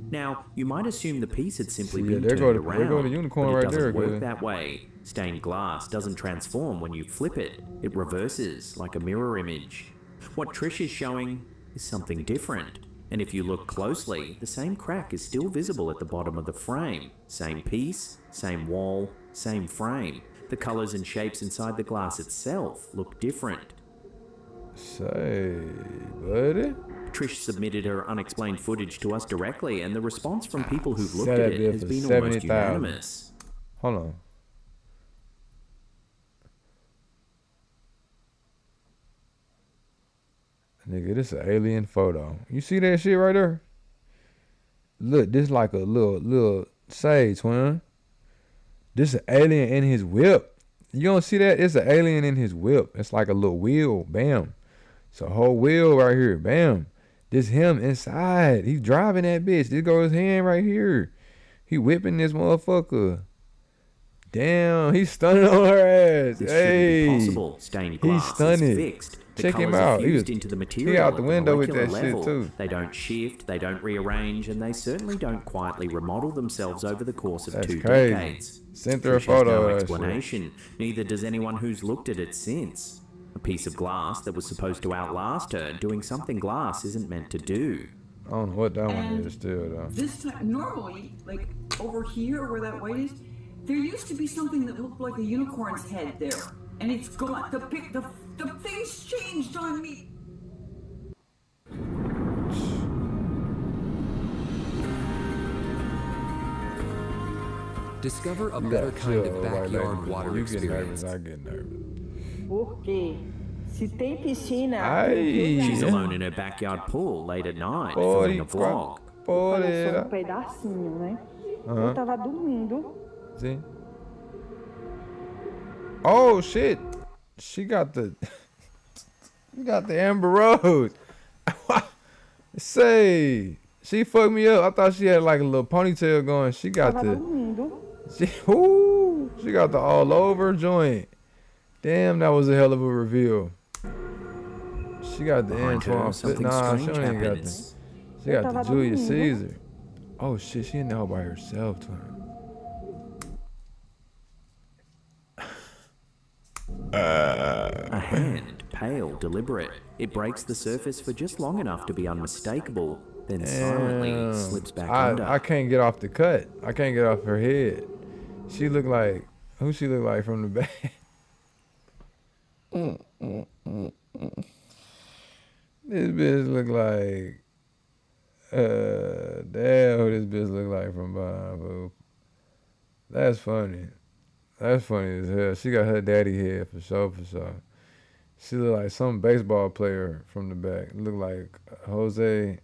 Now, you might assume the piece had simply See, been there turned go around, the unicorn but it right doesn't there, work good. that way. Stained glass doesn't transform when you flip it. It reverses like a mirror image. What Trish is showing is something different. And if you look closely, the same crack is still visible at the bottom of the frame. Same piece, same wall, same frame. The colours and shapes inside the glass itself look different. Say, buddy. Trish submitted her unexplained footage to us directly, and the response from people who've looked Sell at that it bit has for been almost 70,000. unanimous. Hold on. Nigga, this an alien photo. You see that shit right there? Look, this like a little sage, twin. This an alien in his whip. You don't see that? It's an alien in his whip. It's like a little wheel. Bam. It's a whole wheel right here. Bam. This him inside. He's driving that bitch. This goes his hand right here. He whipping this motherfucker. Damn, he's stunning on her ass. This hey, shouldn't be possible. Stained glass he's stunning. is fixed. The Check him colours are out. fused into the material he out at the window with molecular that level. shit too. They don't shift, they don't rearrange, and they certainly don't quietly remodel themselves over the course of That's 2 crazy. decades. Sent her a Trish has photo no of that shit. explanation. Neither does anyone who's looked at it since. A piece of glass that was supposed to outlast her, doing something glass isn't meant to do. I don't know what that one is still though. This time, normally, like over here where that white is, there used to be something that looked like a unicorn's head there, and it's gone. The thing's changed on me. Discover a You better gotta kind chill, of like, backyard water you get experience. nervous, I get nervous. Porque se tem piscina, She's alone in her backyard pool late at night, filming a vlog. só pedacinho, né? Eu tava dormindo. See? Oh shit! She got the you got the Amber Rose. Say, she fucked me up. I thought she had like a little ponytail going. She got the she got the all over joint. Damn, that was a hell of a reveal. She got the Behind her, Antoine. something Nah, she strange ain't got the. happens. She got the Julius Caesar. Oh shit, she in there all by herself, twin. A hand, pale, deliberate. It breaks the surface for just long enough to be unmistakable, then silently slips back under. I can't get off the cut. I can't get off her head. She look like, who she look like from the back? This bitch look like, damn who this bitch look like from behind, boo. That's funny. That's funny as hell. She got her daddy head for sure, for sure. She look like some baseball player from the back. Look like Jose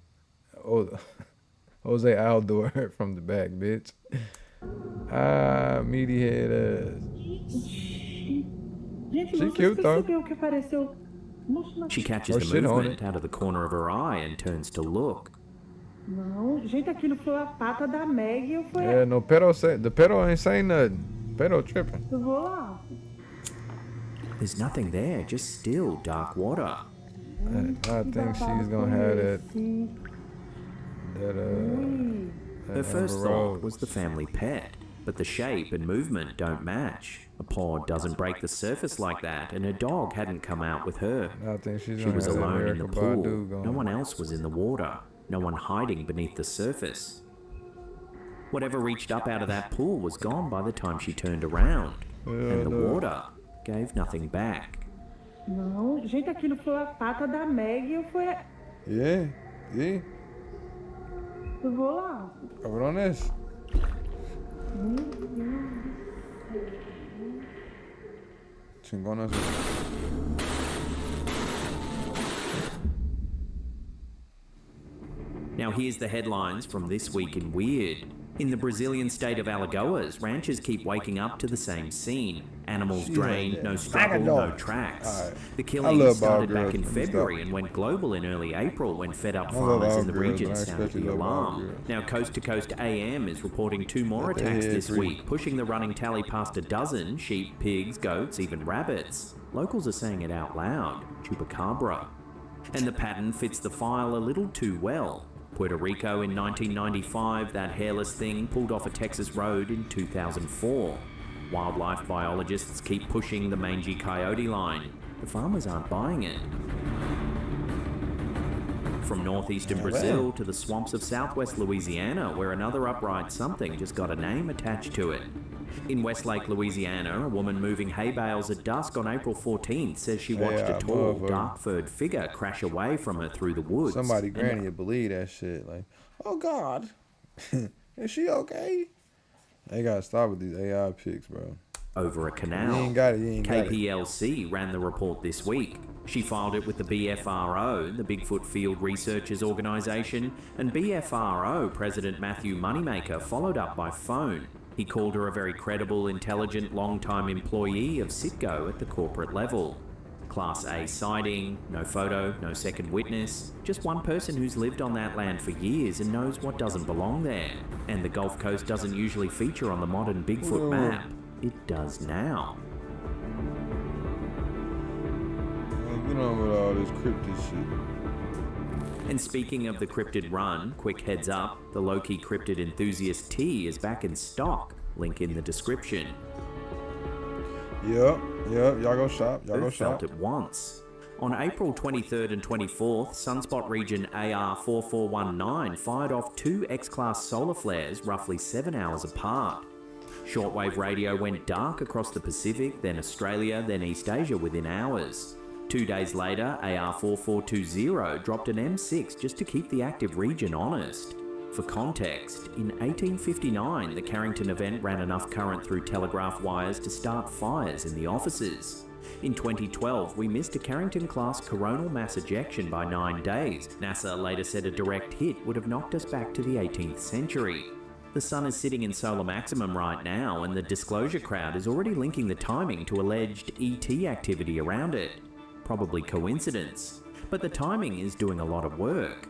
Aldor from the back, bitch. Meaty head ass. She cute though. She catches the movement out of the corner of her eye and turns to look. Não, gente, aquilo foi a pata da Meg. Eu fui. Yeah, no, the pedo ain't saying nothing. Pedo tripping. Eu vou lá. There's nothing there, just still dark water. I think she's gonna have that. Her first thought was the family pet, but the shape and movement don't match. A paw doesn't break the surface like that, and her dog hadn't come out with her. I think she was alone in the pool. No No one else was in the water. No one hiding beneath the surface. Whatever reached up out of that pool was gone by the time she turned around, and the water gave nothing back. Não, gente, aquilo foi a pata da Meg. Eu fui. Yeah. Eu vou lá. Cabrones. Chingonas. Now here's the headlines from This Week in Weird. In the Brazilian state of Alagoas, ranchers keep waking up to the same scene. Animals drained, no struggle, no tracks. The killing started back in February and went global in early April when fed-up farmers in the region sounded the alarm. Now Coast to Coast AM is reporting 2 more attacks this week, pushing the running tally past a dozen: sheep, pigs, goats, even rabbits. Locals are saying it out loud: chupacabra. And the pattern fits the file a little too well. Puerto Rico in 1995, that hairless thing pulled off a Texas road in 2004. Wildlife biologists keep pushing the mangy coyote line. The farmers aren't buying it. From northeastern Brazil to the swamps of southwest Louisiana, where another upright something just got a name attached to it. In Westlake, Louisiana, a woman moving hay bales at dusk on April 14th says she watched a tall, dark-furred figure crash away from her through the woods. Somebody granny would believe that shit. Like, oh God, is she okay? They gotta stop with these AI pics, bro. Over a canal. You ain't got it. KPLC ran the report this week. She filed it with the BFRO, the Bigfoot Field Researchers Organisation, and BFRO President Matthew Moneymaker followed up by phone. He called her a very credible, intelligent, long-time employee of Citgo at the corporate level. Class A sighting, no photo, no second witness, just one person who's lived on that land for years and knows what doesn't belong there. And the Gulf Coast doesn't usually feature on the modern Bigfoot map. It does now. Get on with all this cryptid shit. And speaking of the cryptid run, quick heads up, the low-key cryptid enthusiast tea is back in stock. Link in the description. Yep, y'all go shop, Who felt it once? On April 23rd and 24th, Sunspot Region AR4419 fired off 2 X-class solar flares roughly 7 hours apart. Shortwave radio went dark across the Pacific, then Australia, then East Asia within hours. 2 days later, AR4420 dropped an M6 just to keep the active region honest. For context, in 1859, the Carrington event ran enough current through telegraph wires to start fires in the offices. In 2012, we missed a Carrington-class coronal mass ejection by 9 days. NASA later said a direct hit would have knocked us back to the 18th century. The sun is sitting in solar maximum right now, and the disclosure crowd is already linking the timing to alleged ET activity around it. Probably coincidence. But the timing is doing a lot of work.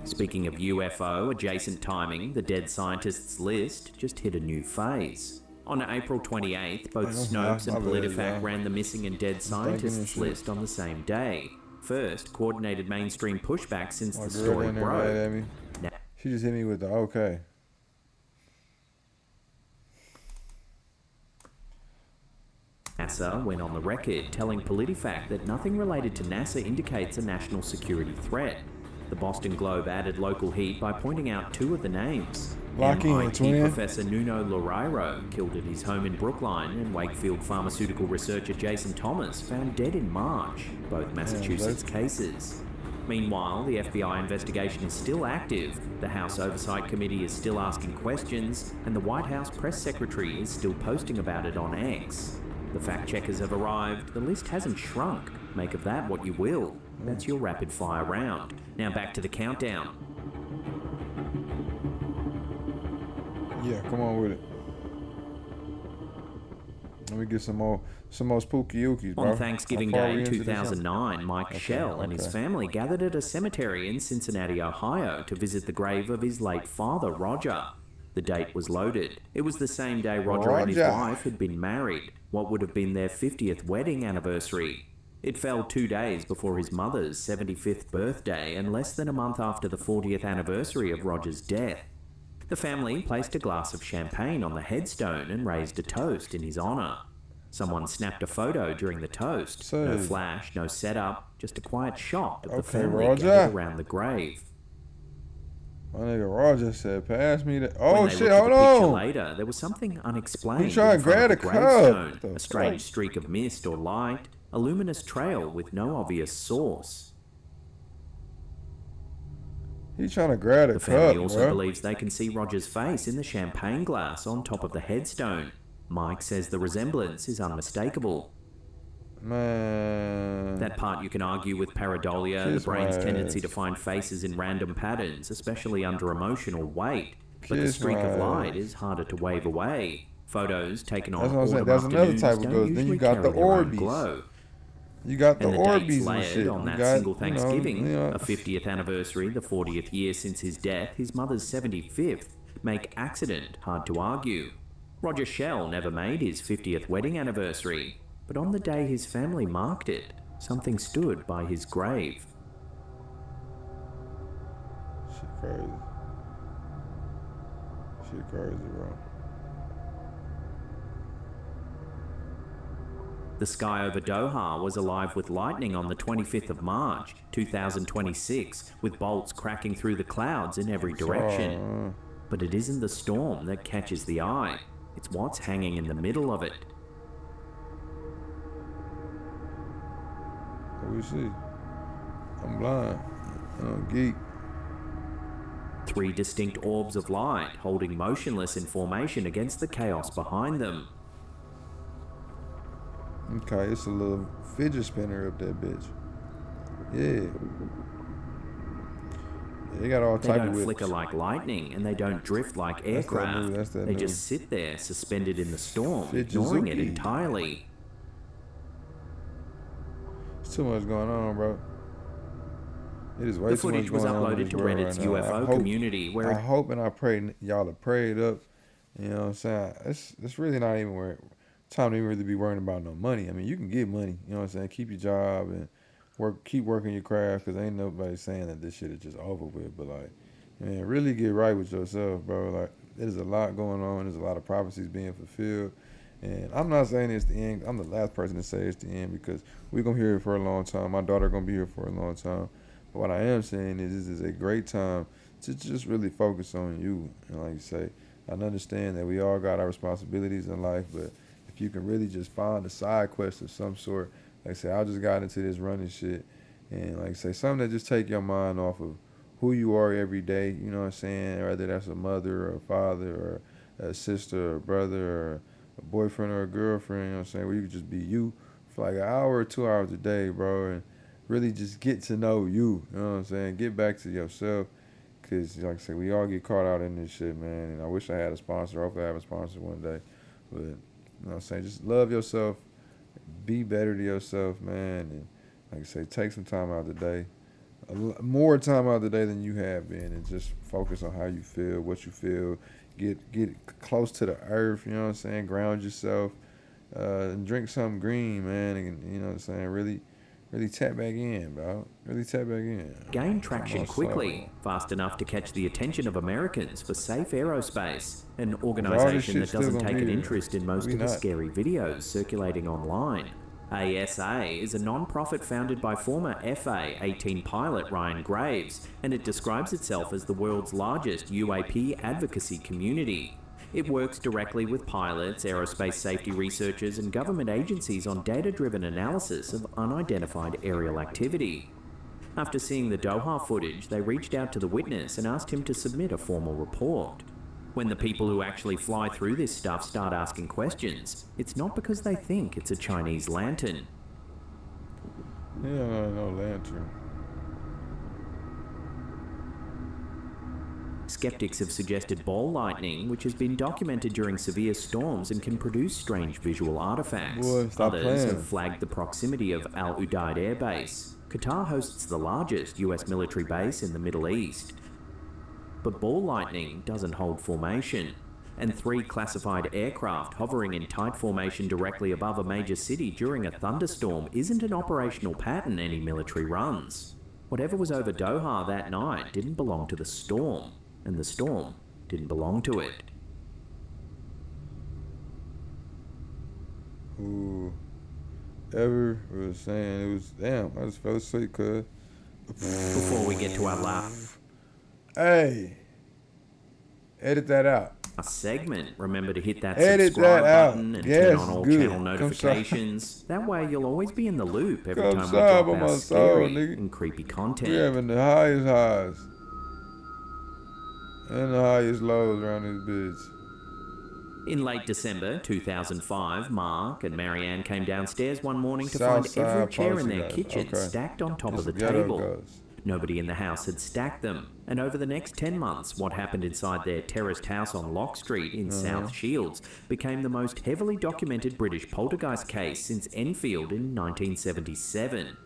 Speaking of UFO adjacent timing, the dead scientists list just hit a new phase. On April 28th, both Snopes and PolitiFact ran the missing and dead scientists list on the same day. First, coordinated mainstream pushback since the story broke. She just hit me with the okay. NASA went on the record telling PolitiFact that nothing related to NASA indicates a national security threat. The Boston Globe added local heat by pointing out two of the names. MIT Professor Nuno Loureiro, killed at his home in Brookline, and Wakefield pharmaceutical researcher Jason Thomas, found dead in March, both Massachusetts cases. Meanwhile, the FBI investigation is still active, the House Oversight Committee is still asking questions, and the White House press secretary is still posting about it on X. The fact-checkers have arrived, the list hasn't shrunk. Make of that what you will. That's your rapid-fire round. Now back to the countdown. Yeah, come on with it. Let me get some more spooky ookies, bro. On Thanksgiving Day 2009, Mike Schell and his family gathered at a cemetery in Cincinnati, Ohio to visit the grave of his late father, Roger. The date was loaded. It was the same day Roger and his wife had been married, what would have been their 50th wedding anniversary. It fell 2 days before his mother's 75th birthday and less than a month after the 40th anniversary of Roger's death. The family placed a glass of champagne on the headstone and raised a toast in his honour. Someone snapped a photo during the toast. No flash, no setup, just a quiet shot of the family gathered around the grave. My nigga Roger said, pass me the... Oh, when they shit, looked hold at the picture on. later, there was something unexplained He trying to grab the gravestone. cup. A strange streak of mist or light, a luminous trail with no obvious source. He's trying to grab the family also believes they can see Roger's face in the champagne glass on top of the headstone. Mike says the resemblance is unmistakable. Man. That part you can argue with pareidolia, the brain's tendency to find faces in random patterns, especially under emotional weight. But the streak of light is harder to wave away. Photos taken on autumn afternoons don't usually carry their own glow. You got the Orbeez layered and shit. on that single Thanksgiving, a 50th anniversary, the 40th year since his death, his mother's 75th, make accident hard to argue. Roger Schell never made his 50th wedding anniversary, but on the day his family marked it, something stood by his grave. Shit crazy. Shit crazy, bro. The sky over Doha was alive with lightning on the 25th of March, 2026, with bolts cracking through the clouds in every direction. But it isn't the storm that catches the eye, it's what's hanging in the middle of it. What we see? I'm blind. I'm geek. 3 distinct orbs of light holding motionless in formation against the chaos behind them. Okay, it's a little fidget spinner up that bitch. Yeah. They got all type of They don't whips. flicker like lightning, and they don't drift like aircraft. They just sit there, suspended in the storm, ignoring it entirely. There's too much going on, bro. It is way The too much footage was going on in uploaded this to world Reddit's right now. UFO community, where I hope and I pray y'all have prayed up. You know what I'm saying? It's really not even time to even really be worrying about no money. I mean, you can get money. You know what I'm saying? Keep your job and keep working your craft, because ain't nobody saying that this shit is just over with. But like, man, really get right with yourself, bro. Like, there's a lot going on. There's a lot of prophecies being fulfilled. And I'm not saying it's the end. I'm the last person to say it's the end, because we're going to hear it for a long time. My daughter going to be here for a long time. But what I am saying is this is a great time to just really focus on you. And like you say, I understand that we all got our responsibilities in life, but if you can really just find a side quest of some sort, like I said, I just got into this running shit, And like I say, something that just take your mind off of who you are every day, you know what I'm saying? Whether that's a mother or a father or a sister or a brother or a boyfriend or a girlfriend, you know what I'm saying? Where you can just be you for like an hour or 2 hours a day, bro, and really just get to know you know what I'm saying? Get back to yourself. Because, like I said, we all get caught out in this shit, man. And I wish I had a sponsor. Hopefully I have a sponsor one day. But, you know what I'm saying? Just love yourself. Be better to yourself, man. And, like I say, take some time out of the day. More time out of the day than you have been. And just focus on how you feel, what you feel. Get close to the earth, you know what I'm saying? Ground yourself. And drink something green, man. And, you know what I'm saying? Really tap back in, bro. Really tap back in. Gained traction quickly, fast enough to catch the attention of Americans for Safe Aerospace, an organisation that doesn't take an interest in most of the scary videos circulating online. ASA is a non-profit founded by former FA-18 pilot Ryan Graves, and it describes itself as the world's largest UAP advocacy community. It works directly with pilots, aerospace safety researchers, and government agencies on data-driven analysis of unidentified aerial activity. After seeing the Doha footage, they reached out to the witness and asked him to submit a formal report. When the people who actually fly through this stuff start asking questions, it's not because they think it's a Chinese lantern. Yeah, no lantern. Skeptics have suggested ball lightning, which has been documented during severe storms and can produce strange visual artifacts. Others have flagged the proximity of Al Udeid Air Base. Qatar hosts the largest US military base in the Middle East. But ball lightning doesn't hold formation, and 3 classified aircraft hovering in tight formation directly above a major city during a thunderstorm isn't an operational pattern any military runs. Whatever was over Doha that night didn't belong to the storm, and the storm didn't belong to it. Whoever was saying it was, damn, I just fell asleep, cuz. Before we get to our last... Hey, edit that out. A segment, remember to hit that subscribe button and turn on all channel notifications. That way you'll always be in the loop every time we drop our scary and creepy content. We're having the highest highs and the highest lows around this bitch. In late December 2005, Mark and Marianne came downstairs one morning to find every chair in their kitchen stacked on top of the table. Nobody in the house had stacked them, and over the next 10 months, what happened inside their terraced house on Lock Street in South Shields became the most heavily documented British poltergeist case since Enfield in 1977.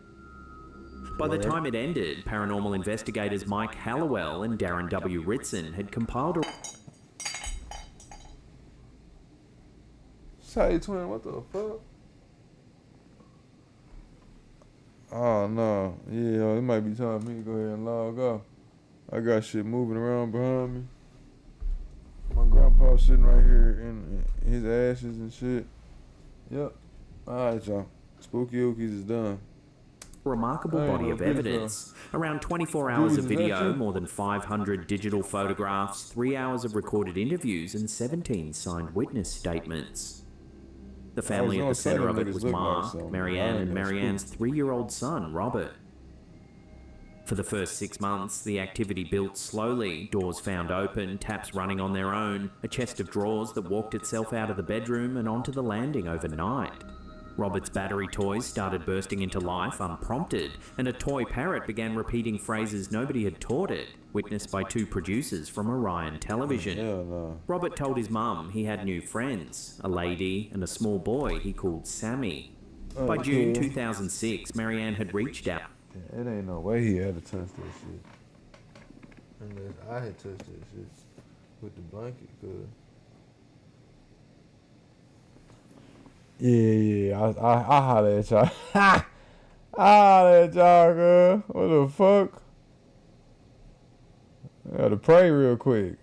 By the time it ended, paranormal investigators Mike Hallowell and Darren W. Ritson had compiled a... Say, twin, what the fuck? Oh, no. Yeah, it might be time for me to go ahead and log off. I got shit moving around behind me. My grandpa's sitting right here in his ashes and shit. Yep. Alright, y'all. Spooky Ookies is done. Remarkable body of evidence. Around 24 hours of video, more than 500 digital photographs, 3 hours of recorded interviews, and 17 signed witness statements. The family at the center of it was Mark, Marianne, and Marianne's 3-year-old son, Robert. For the first 6 months, the activity built slowly, doors found open, taps running on their own, a chest of drawers that walked itself out of the bedroom and onto the landing overnight. Robert's battery toys started bursting into life unprompted, and a toy parrot began repeating phrases nobody had taught it, witnessed by 2 producers from Orion Television. Robert told his mum he had new friends, a lady and a small boy he called Sammy. By June 2006, Marianne had reached out. It ain't no way he had to touch that shit. Unless I had touched that shit with the blanket, cuz. Yeah, I holler at y'all. I holler at y'all, girl. What the fuck? I gotta pray real quick.